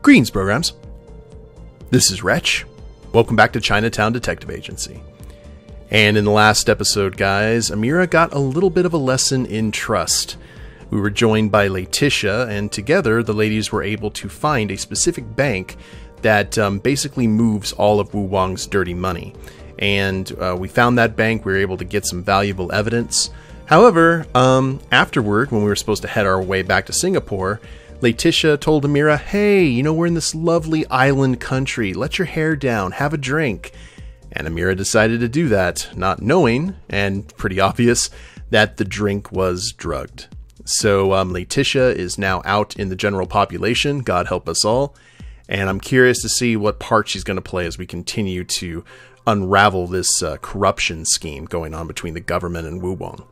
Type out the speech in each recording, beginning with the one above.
Greetings, programs. This is Wretch. Welcome back to Chinatown Detective Agency. And in the last episode, guys, Amira got a little bit of a lesson in trust. We were joined by Letitia, and together the ladies were able to find a specific bank that basically moves all of Wu Wang's dirty money. And we found that bank. We were able to get some valuable evidence. However, afterward, when we were supposed to head our way back to Singapore, Letitia told Amira, hey, you know, we're in this lovely island country. Let your hair down. Have a drink. And Amira decided to do that, not knowing, and pretty obvious, that the drink was drugged. So Letitia is now out in the general population, God help us all, and I'm curious to see what part she's going to play as we continue to unravel this corruption scheme going on between the government and Wu Wang.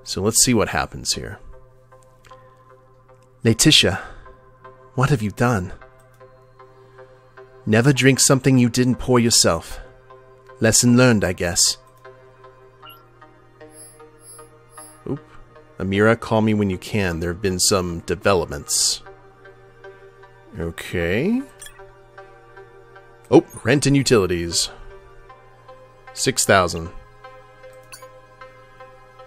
So let's see what happens here. Letitia, what have you done? Never drink something you didn't pour yourself. Lesson learned, I guess. Oop. Amira, call me when you can. There have been some developments. Okay. Oh, rent and utilities. 6,000.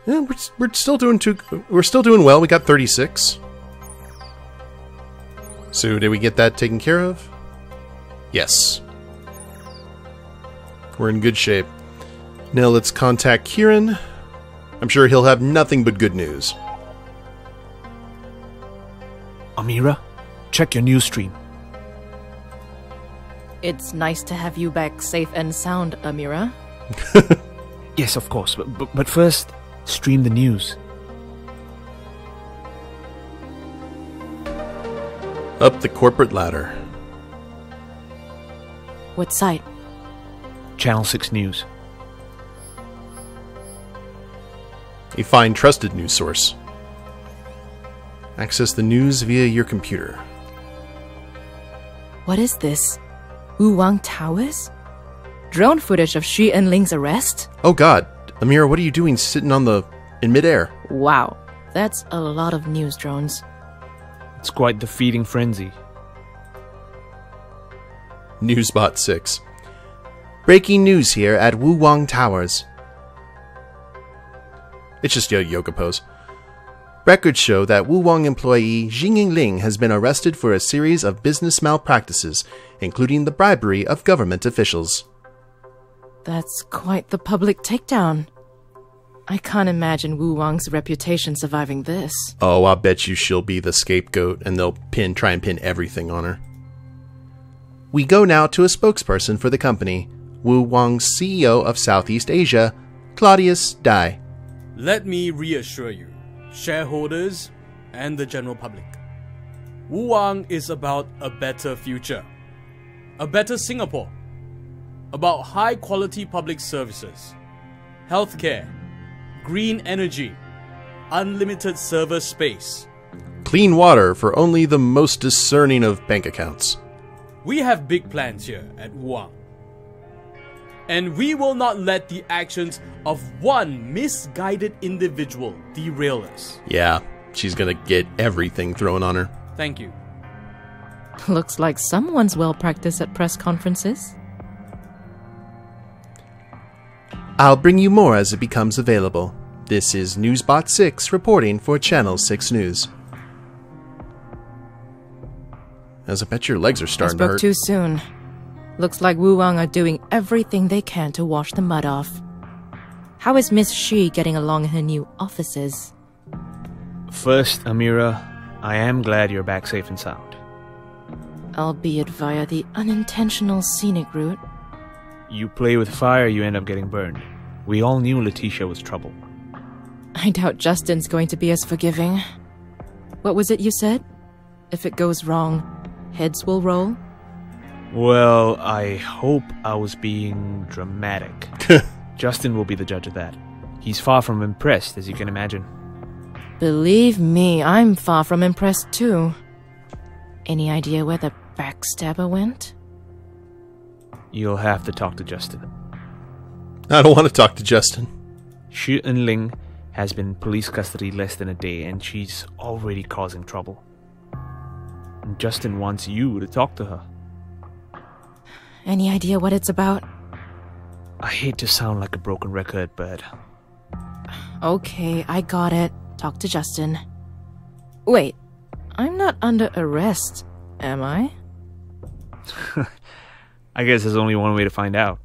Yeah, we're still doing well. We got 36. So did we get that taken care of? Yes. We're in good shape. Now let's contact Kieran. I'm sure he'll have nothing but good news. Amira, check your news stream. It's nice to have you back safe and sound, Amira. Yes, of course, but first, stream the news. Up the corporate ladder. What site? Channel 6 News. A fine, trusted news source. Access the news via your computer. What is this? Wu Wang Towers? Drone footage of Xu Enling's arrest? Oh god, Amira, what are you doing sitting in midair? Wow, that's a lot of news drones. It's quite the feeding frenzy. Newsbot 6. Breaking news here at Wu Wang Towers. It's just a yoga pose. Records show that Wu Wang employee Xu Enling has been arrested for a series of business malpractices, including the bribery of government officials. That's quite the public takedown. I can't imagine Wu Wang's reputation surviving this. Oh, I'll bet you she'll be the scapegoat and they'll try and pin everything on her. We go now to a spokesperson for the company, Wu Wang's CEO of Southeast Asia, Claudius Dai. Let me reassure you, shareholders and the general public, Wu Wang is about a better future, a better Singapore, about high-quality public services, healthcare, green energy, unlimited server space, clean water for only the most discerning of bank accounts. We have big plans here at Wu Wang. And we will not let the actions of one misguided individual derail us. Yeah, she's gonna get everything thrown on her. Thank you. Looks like someone's well practiced at press conferences. I'll bring you more as it becomes available. This is Newsbot 6 reporting for Channel 6 News. As I bet your legs are starting to hurt. I spoke too soon. Looks like Wu Wang are doing everything they can to wash the mud off. How is Miss Shi getting along in her new offices? First, Amira, I am glad you're back safe and sound. Albeit via the unintentional scenic route. You play with fire, you end up getting burned. We all knew Letitia was trouble. I doubt Justin's going to be as forgiving. What was it you said? If it goes wrong, heads will roll? Well, I hope I was being dramatic. Justin will be the judge of that. He's far from impressed, as you can imagine. Believe me, I'm far from impressed too. Any idea where the backstabber went? You'll have to talk to Justin. I don't want to talk to Justin. Xu Enling has been in police custody less than a day, and she's already causing trouble. And Justin wants you to talk to her. Any idea what it's about? I hate to sound like a broken record, but... Okay, I got it. Talk to Justin. Wait, I'm not under arrest, am I? I guess there's only one way to find out.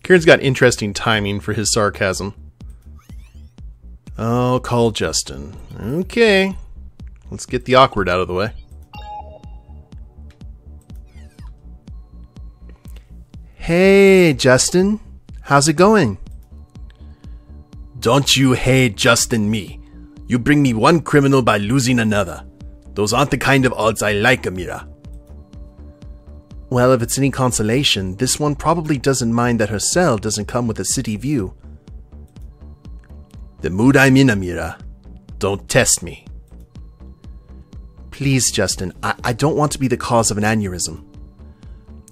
Kieran's got interesting timing for his sarcasm. I'll call Justin. Okay. Let's get the awkward out of the way. Hey, Justin. How's it going? Don't you hate Justin me. You bring me one criminal by losing another. Those aren't the kind of odds I like, Amira. Well, if it's any consolation, this one probably doesn't mind that her cell doesn't come with a city view. The mood I'm in, Amira. Don't test me. Please, Justin, I don't want to be the cause of an aneurysm.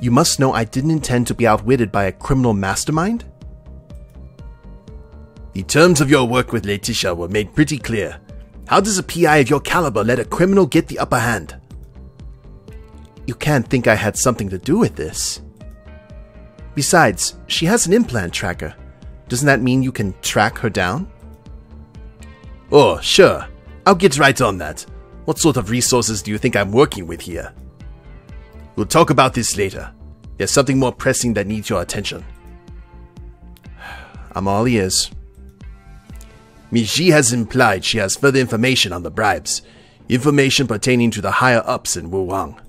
You must know I didn't intend to be outwitted by a criminal mastermind. The terms of your work with Letitia were made pretty clear. How does a PI of your caliber let a criminal get the upper hand? You can't think I had something to do with this. Besides, she has an implant tracker. Doesn't that mean you can track her down? Oh, sure. I'll get right on that. What sort of resources do you think I'm working with here? We'll talk about this later. There's something more pressing that needs your attention. I'm all ears. Miss Xi has implied she has further information on the bribes. Information pertaining to the higher-ups in Wang.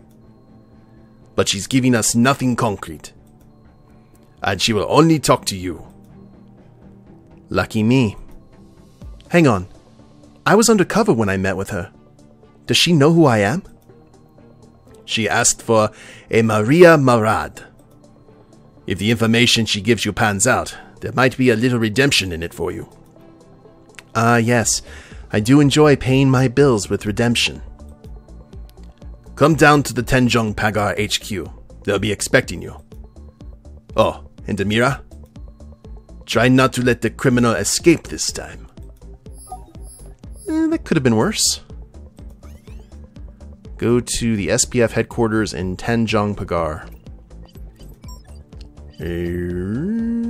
But she's giving us nothing concrete. And she will only talk to you. Lucky me. Hang on. I was undercover when I met with her. Does she know who I am? She asked for a Maria Marad. If the information she gives you pans out, there might be a little redemption in it for you. Yes. I do enjoy paying my bills with redemption. Come down to the Tanjong Pagar HQ. They'll be expecting you. Oh, and Amira? Try not to let the criminal escape this time. That could have been worse. Go to the SPF headquarters in Tanjong Pagar.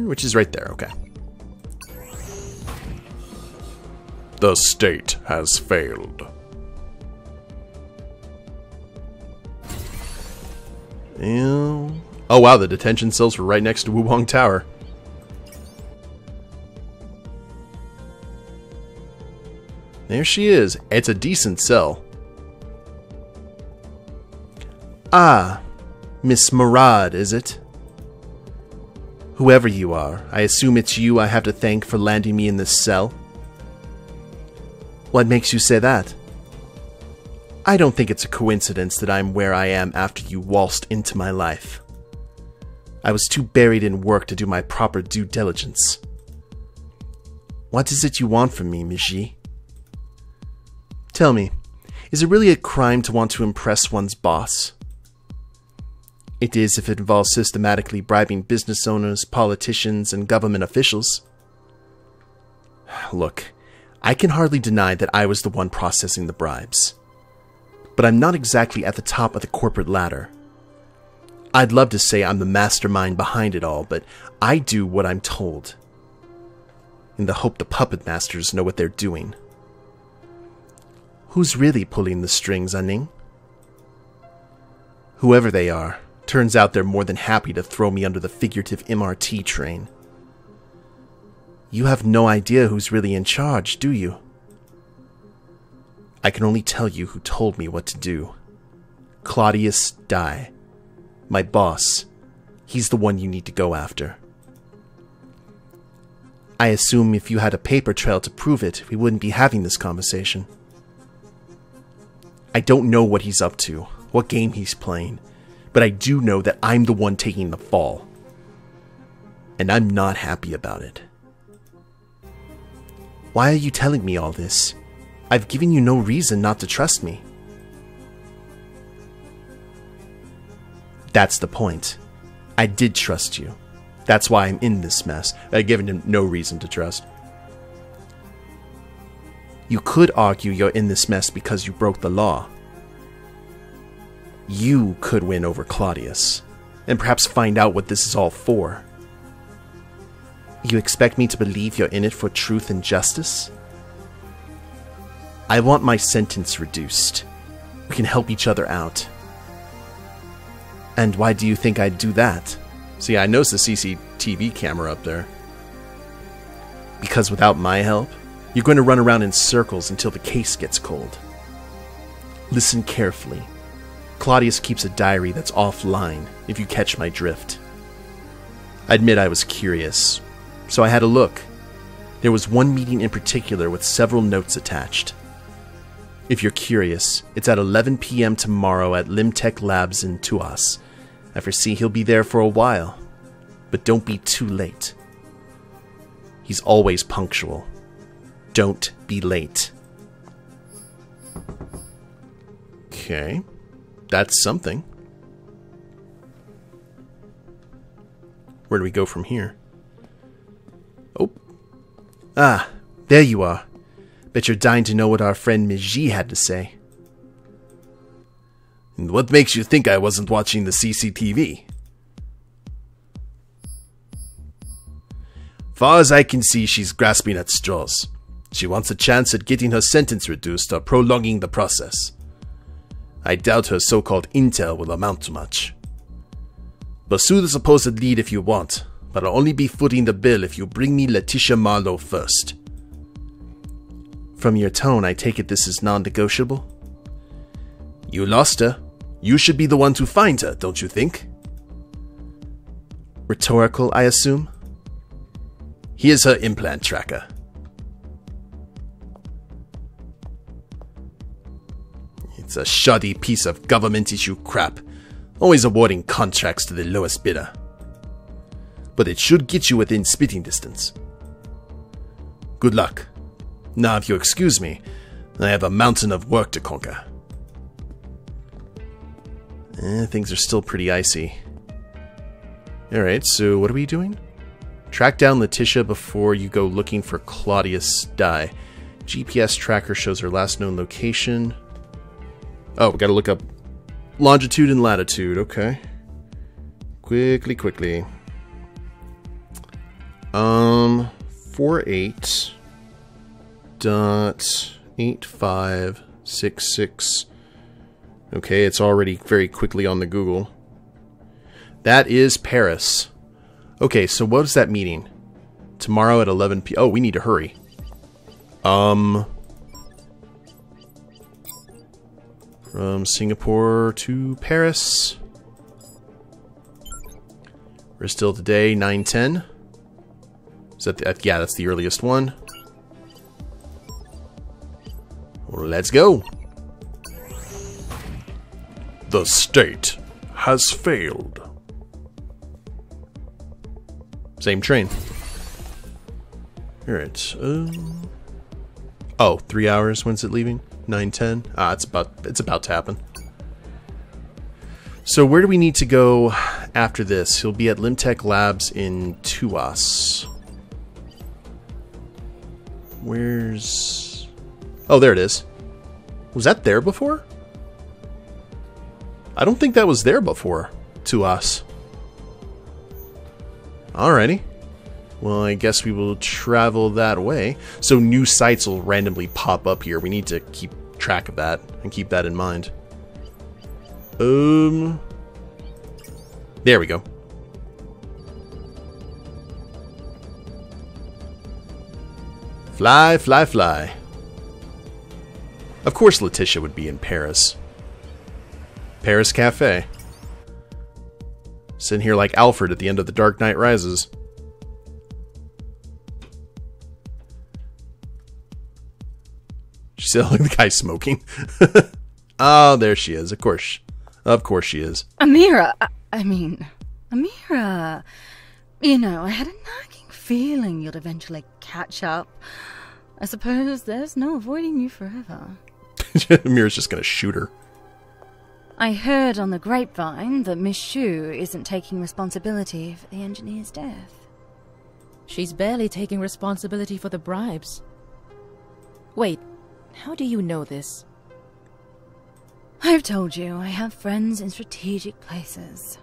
Which is right there, okay. The state has failed. Oh wow, the detention cells were right next to Wulong Tower. There she is. It's a decent cell. Ah, Miss Marad, is it? Whoever you are, I assume it's you I have to thank for landing me in this cell. What makes you say that? I don't think it's a coincidence that I'm where I am after you waltzed into my life. I was too buried in work to do my proper due diligence. What is it you want from me, Miss Xi? Tell me, is it really a crime to want to impress one's boss? It is if it involves systematically bribing business owners, politicians, and government officials. Look, I can hardly deny that I was the one processing the bribes. But I'm not exactly at the top of the corporate ladder. I'd love to say I'm the mastermind behind it all, but I do what I'm told, in the hope the puppet masters know what they're doing. Who's really pulling the strings, Enling? Whoever they are, turns out they're more than happy to throw me under the figurative MRT train. You have no idea who's really in charge, do you? I can only tell you who told me what to do. Claudius Dai. My boss. He's the one you need to go after. I assume if you had a paper trail to prove it, we wouldn't be having this conversation. I don't know what he's up to, what game he's playing, but I do know that I'm the one taking the fall. And I'm not happy about it. Why are you telling me all this? I've given you no reason not to trust me. That's the point. I did trust you. That's why I'm in this mess. I've given him no reason to trust. You could argue you're in this mess because you broke the law. You could win over Claudius, and perhaps find out what this is all for. You expect me to believe you're in it for truth and justice? I want my sentence reduced. We can help each other out. And why do you think I'd do that? See, I noticed the CCTV camera up there. Because without my help, you're going to run around in circles until the case gets cold. Listen carefully. Claudius keeps a diary that's offline, if you catch my drift. I admit I was curious, so I had a look. There was one meeting in particular with several notes attached. If you're curious, it's at 11 p.m. tomorrow at Limtech Labs in Tuas. I foresee he'll be there for a while, but don't be too late. He's always punctual. Don't be late. Okay, that's something. Where do we go from here? Oh. Ah, there you are. Bet you're dying to know what our friend Ms. Xi had to say. And what makes you think I wasn't watching the CCTV? Far as I can see, she's grasping at straws. She wants a chance at getting her sentence reduced or prolonging the process. I doubt her so-called intel will amount to much. Pursue the supposed lead if you want, but I'll only be footing the bill if you bring me Letitia Marlowe first. From your tone, I take it this is non-negotiable? You lost her. You should be the one to find her, don't you think? Rhetorical, I assume? Here's her implant tracker. It's a shoddy piece of government-issue crap, always awarding contracts to the lowest bidder. But it should get you within spitting distance. Good luck. Now, if you excuse me, I have a mountain of work to conquer. Things are still pretty icy. Alright, so what are we doing? Track down Letitia before you go looking for Claudius Dye. GPS tracker shows her last known location. Oh, we gotta look up longitude and latitude, okay. Quickly. 48.8566. Okay, it's already very quickly on the Google. That is Paris. Okay, so what is that meeting? Tomorrow at 11 p.m. Oh, we need to hurry. From Singapore to Paris. We're still today, 9:10. Is that yeah, that's the earliest one. Well, let's go. The state has failed. Same train. Alright. Oh, 3 hours. When's it leaving? 9:10. Ah, it's about to happen. So where do we need to go after this? He'll be at Limtech Labs in Tuas. Where's... Oh, there it is. Was that there before? I don't think that was there before. Tuas. Alrighty. Well, I guess we will travel that way. So new sites will randomly pop up here. We need to keep track of that and keep that in mind. There we go. Fly, fly, fly. Of course Letitia would be in Paris. Paris Cafe. Sitting here like Alfred at the end of The Dark Knight Rises. She's like the guy smoking. Oh, there she is. Of course she is. Amira, Amira. You know, I had a nagging feeling you'd eventually catch up. I suppose there's no avoiding you forever. Amira's just gonna shoot her. I heard on the grapevine that Miss Xu isn't taking responsibility for the engineer's death. She's barely taking responsibility for the bribes. Wait, How do you know this? I've told you, I have friends in strategic places.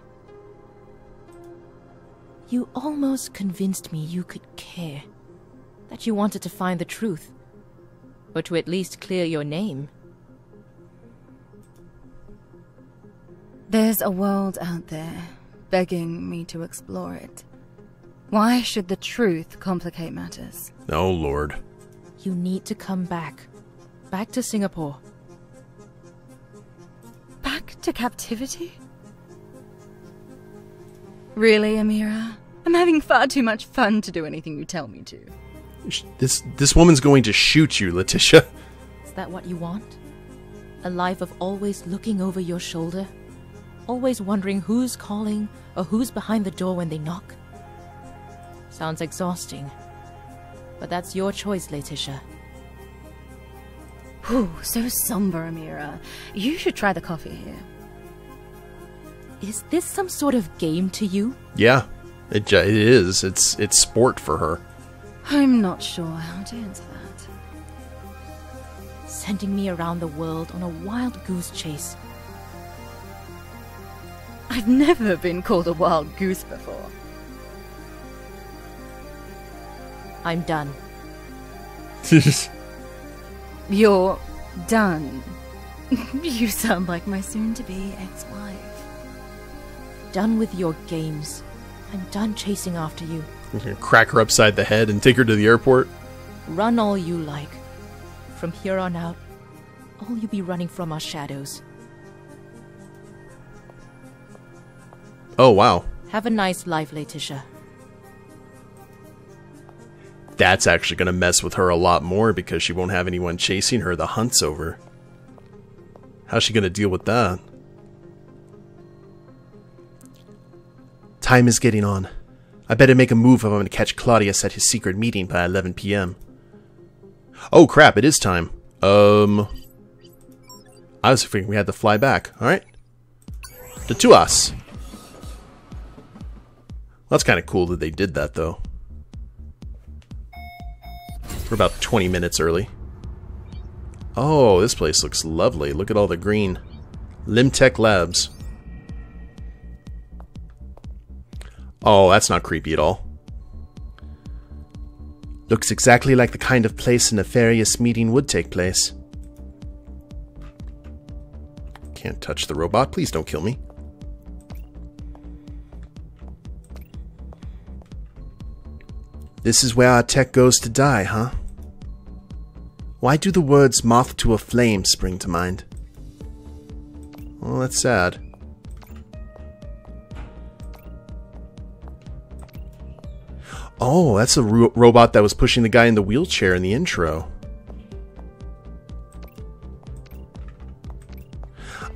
You almost convinced me you could care. That you wanted to find the truth. Or to at least clear your name. There's a world out there, begging me to explore it. Why should the truth complicate matters? Oh, Lord. You need to come back. Back to Singapore. Back to captivity? Really, Amira? I'm having far too much fun to do anything you tell me to. This woman's going to shoot you, Letitia. Is that what you want? A life of always looking over your shoulder? Always wondering who's calling or who's behind the door when they knock? Sounds exhausting. But that's your choice, Letitia. Whew, so somber, Amira. You should try the coffee here. Is this some sort of game to you? Yeah, it is. It's sport for her. I'm not sure how to answer that. Sending me around the world on a wild goose chase. I've never been called a wild goose before. I'm done. You're done. You sound like my soon-to-be ex-wife. Done with your games. I'm done chasing after you. You're gonna crack her upside the head and take her to the airport. Run all you like. From here on out, all you'll be running from are shadows. Oh, wow. Have a nice life, Letitia. That's actually going to mess with her a lot more because she won't have anyone chasing her. The hunt's over. How's she going to deal with that? Time is getting on. I better make a move if I'm going to catch Claudius at his secret meeting by 11 p.m. Oh crap, it is time. I was thinking we had to fly back. Alright. To Tuas. That's kind of cool that they did that, though. We're about 20 minutes early. Oh, this place looks lovely. Look at all the green. Limtech Labs. Oh, that's not creepy at all. Looks exactly like the kind of place a nefarious meeting would take place. Can't touch the robot. Please don't kill me. This is where our tech goes to die, huh? Why do the words moth to a flame spring to mind? Well, that's sad. Oh, that's a robot that was pushing the guy in the wheelchair in the intro.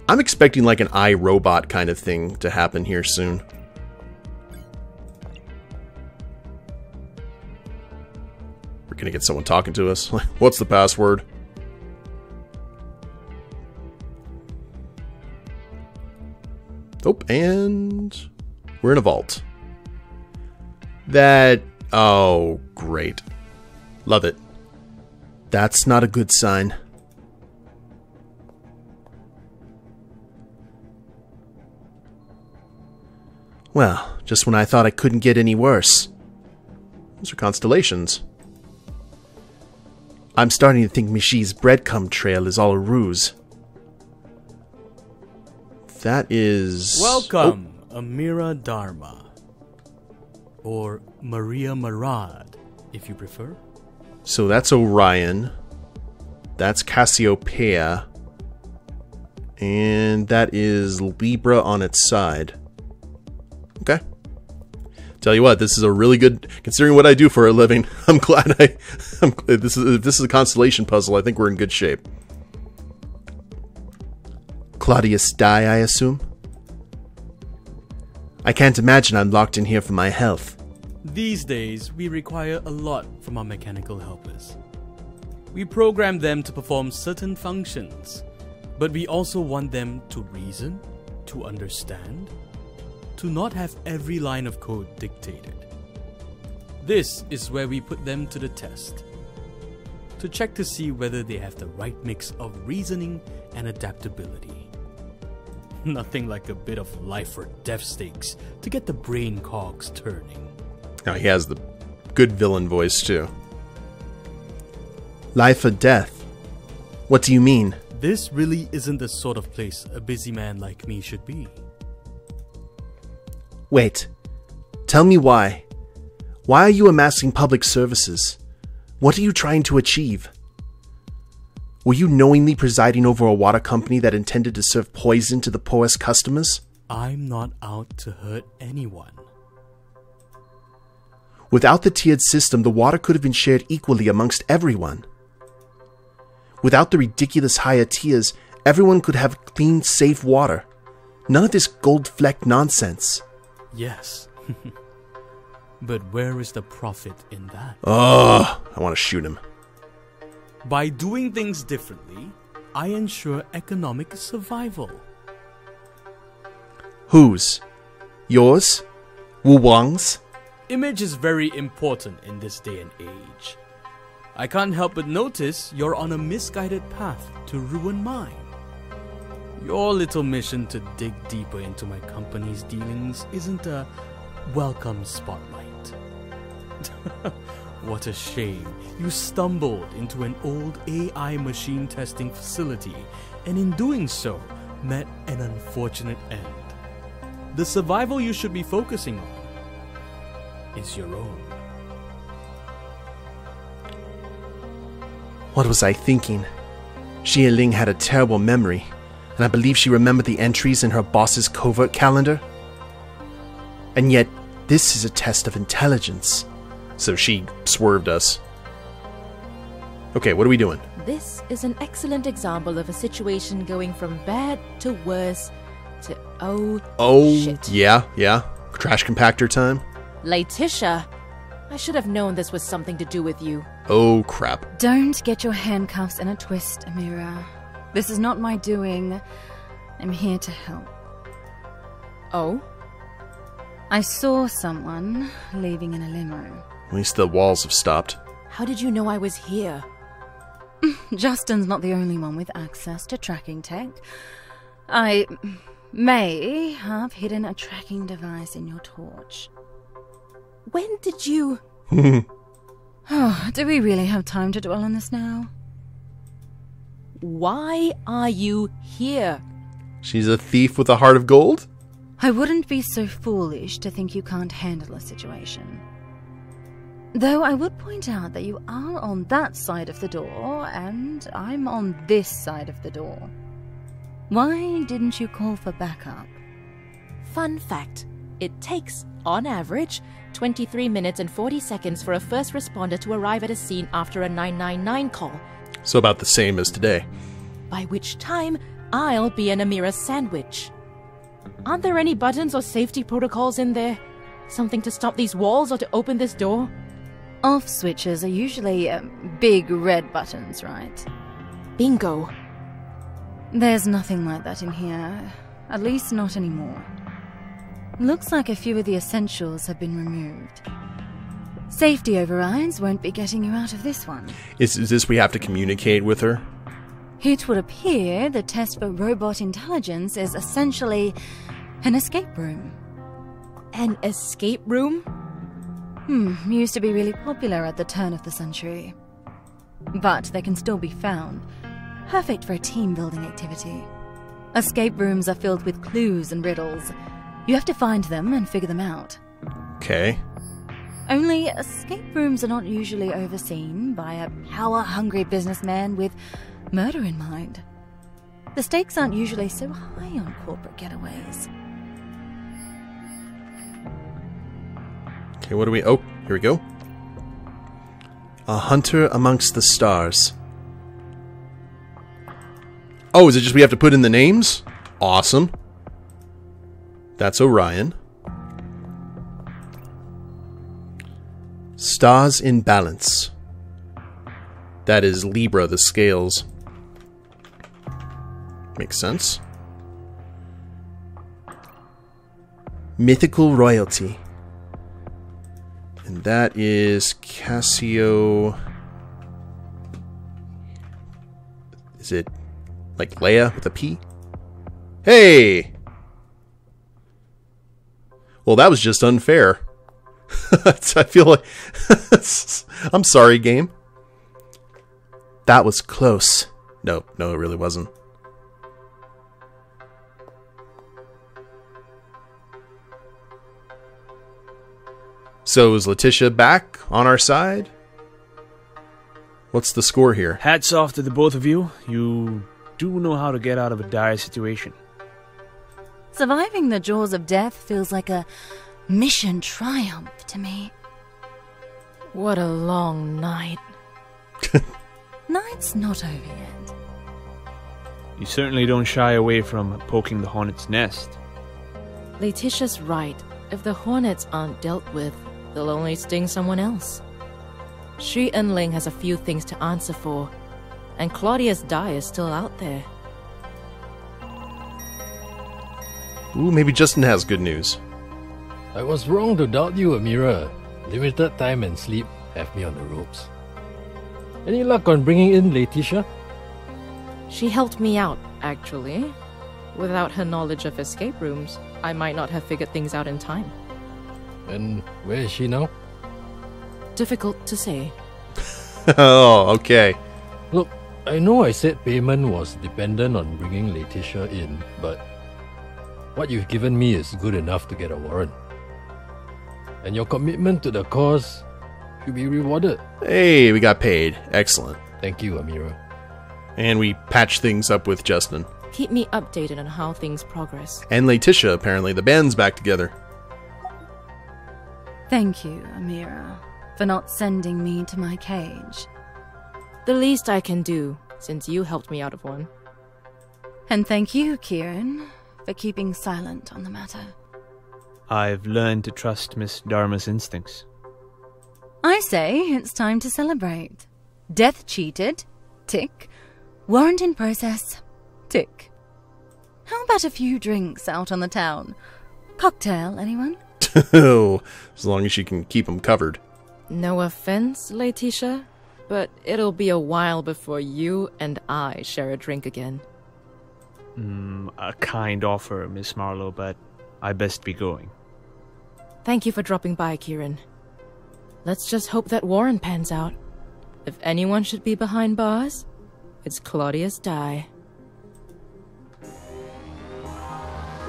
I'm expecting like an iRobot kind of thing to happen here soon. We're gonna get someone talking to us. What's the password? Oh, and we're in a vault. Oh, great. Love it. That's not a good sign. Well, just when I thought I couldn't get any worse. Those are constellations. I'm starting to think Mishi's breadcrumb trail is all a ruse. That is... Welcome, Amira Dharma. Or Maria Marad, if you prefer. So that's Orion. That's Cassiopeia. And that is Libra on its side. Okay. Tell you what, this is a really good, considering what I do for a living. I'm glad if this is a constellation puzzle, I think we're in good shape. Claudius die, I assume? I can't imagine I'm locked in here for my health. These days, we require a lot from our mechanical helpers. We program them to perform certain functions, but we also want them to reason, to understand, to not have every line of code dictated. This is where we put them to the test. to check to see whether they have the right mix of reasoning and adaptability. Nothing like a bit of life or death stakes to get the brain cogs turning. Now he has the good villain voice too. Life or death? What do you mean? This really isn't the sort of place a busy man like me should be. Wait. Tell me why. Why are you amassing public services? What are you trying to achieve? Were you knowingly presiding over a water company that intended to serve poison to the poorest customers? I'm not out to hurt anyone. Without the tiered system, the water could have been shared equally amongst everyone. Without the ridiculous higher tiers, everyone could have clean, safe water. None of this gold-flecked nonsense. Yes. But where is the profit in that? Ugh, I want to shoot him. By doing things differently, I ensure economic survival. Whose? Yours? Wang's? Image is very important in this day and age. I can't help but notice you're on a misguided path to ruin mine. Your little mission to dig deeper into my company's dealings isn't a welcome spotlight. What a shame. You stumbled into an old AI machine testing facility and in doing so met an unfortunate end. The survival you should be focusing on is your own. What was I thinking? Xu Enling had a terrible memory, and I believe she remembered the entries in her boss's covert calendar. And yet, this is a test of intelligence. So she swerved us. Okay, what are we doing? This is an excellent example of a situation going from bad to worse to shit. Yeah. Trash compactor time? Laetitia, I should have known this was something to do with you. Oh, crap. Don't get your handcuffs in a twist, Amira. This is not my doing. I'm here to help. Oh? I saw someone leaving in a limo. At least the walls have stopped. How did you know I was here? Justin's not the only one with access to tracking tech. I may have hidden a tracking device in your torch. When did you... Oh, do we really have time to dwell on this now? Why are you here? She's a thief with a heart of gold? I wouldn't be so foolish to think you can't handle a situation. Though I would point out that you are on that side of the door, and I'm on this side of the door. Why didn't you call for backup? Fun fact, it takes, on average, 23 minutes and 40 seconds for a first responder to arrive at a scene after a 999 call. So about the same as today. By which time, I'll be an Amira sandwich. Aren't there any buttons or safety protocols in there? Something to stop these walls or to open this door? Off switches are usually big red buttons, right? Bingo. There's nothing like that in here. At least not anymore. Looks like a few of the essentials have been removed. Safety overrides won't be getting you out of this one. Is this we have to communicate with her? It would appear the test for robot intelligence is essentially an escape room. An escape room? Used to be really popular at the turn of the century. But they can still be found. Perfect for a team-building activity. Escape rooms are filled with clues and riddles. You have to find them and figure them out. Okay. Only escape rooms are not usually overseen by a power-hungry businessman with murder in mind. The stakes aren't usually so high on corporate getaways. Okay, what do we... Oh, here we go. A hunter amongst the stars. Oh, is it just we have to put in the names? Awesome. That's Orion. Stars in balance. That is Libra, the scales. Makes sense. Mythical royalty. And that is Cassio Like Leia with a P? Hey! Well, that was just unfair. I feel like... I'm sorry, game. That was close. No, it really wasn't. So is Letitia back on our side? What's the score here? Hats off to the both of you. You do know how to get out of a dire situation. Surviving the jaws of death feels like a mission triumph to me. What a long night. Night's not over yet. You certainly don't shy away from poking the hornet's nest. Letitia's right. If the hornets aren't dealt with, they'll only sting someone else. Xu Enling has a few things to answer for, and Claudia's die is still out there. Ooh, maybe Justin has good news. I was wrong to doubt you, Amira. Limited time and sleep have me on the ropes. Any luck on bringing in Letitia? She helped me out, actually. Without her knowledge of escape rooms, I might not have figured things out in time. And where is she now? Difficult to say. Oh, okay. Look, I know I said payment was dependent on bringing Letitia in, but what you've given me is good enough to get a warrant. And your commitment to the cause should be rewarded. Hey, we got paid. Excellent. Thank you, Amira. And we patched things up with Justin. Keep me updated on how things progress. And Letitia, apparently. The band's back together. Thank you, Amira, for not sending me to my cage. The least I can do, since you helped me out of one. And thank you, Kieran, for keeping silent on the matter. I've learned to trust Miss Dharma's instincts. I say it's time to celebrate. Death cheated, tick. Warrant in process, tick. How about a few drinks out on the town? Cocktail, anyone? As long as you can keep them covered. No offense, Letitia, but it'll be a while before you and I share a drink again. A kind offer, Miss Marlowe, but I best be going. Thank you for dropping by, Kieran. Let's just hope that Warren pans out. If anyone should be behind bars, it's Claudia's die.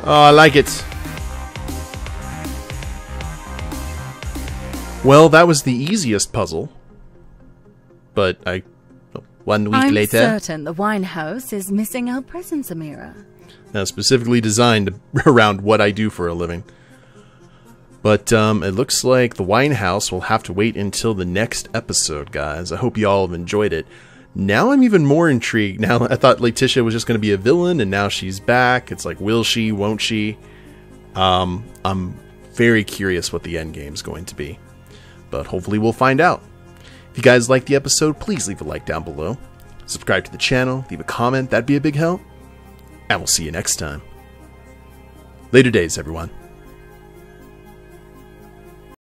Oh, I like it. Well, that was the easiest puzzle. But 1 week I'm later... certain the wine house is missing our presence, Amira. Specifically designed around what I do for a living. But it looks like the wine house will have to wait until the next episode, guys. I hope you all have enjoyed it. Now I'm even more intrigued. Now I thought Letitia was just going to be a villain, and now she's back. It's like, will she, won't she? I'm very curious what the end game is going to be. But hopefully we'll find out. If you guys liked the episode, please leave a like down below. Subscribe to the channel, leave a comment, that'd be a big help. And we'll see you next time. Later days, everyone.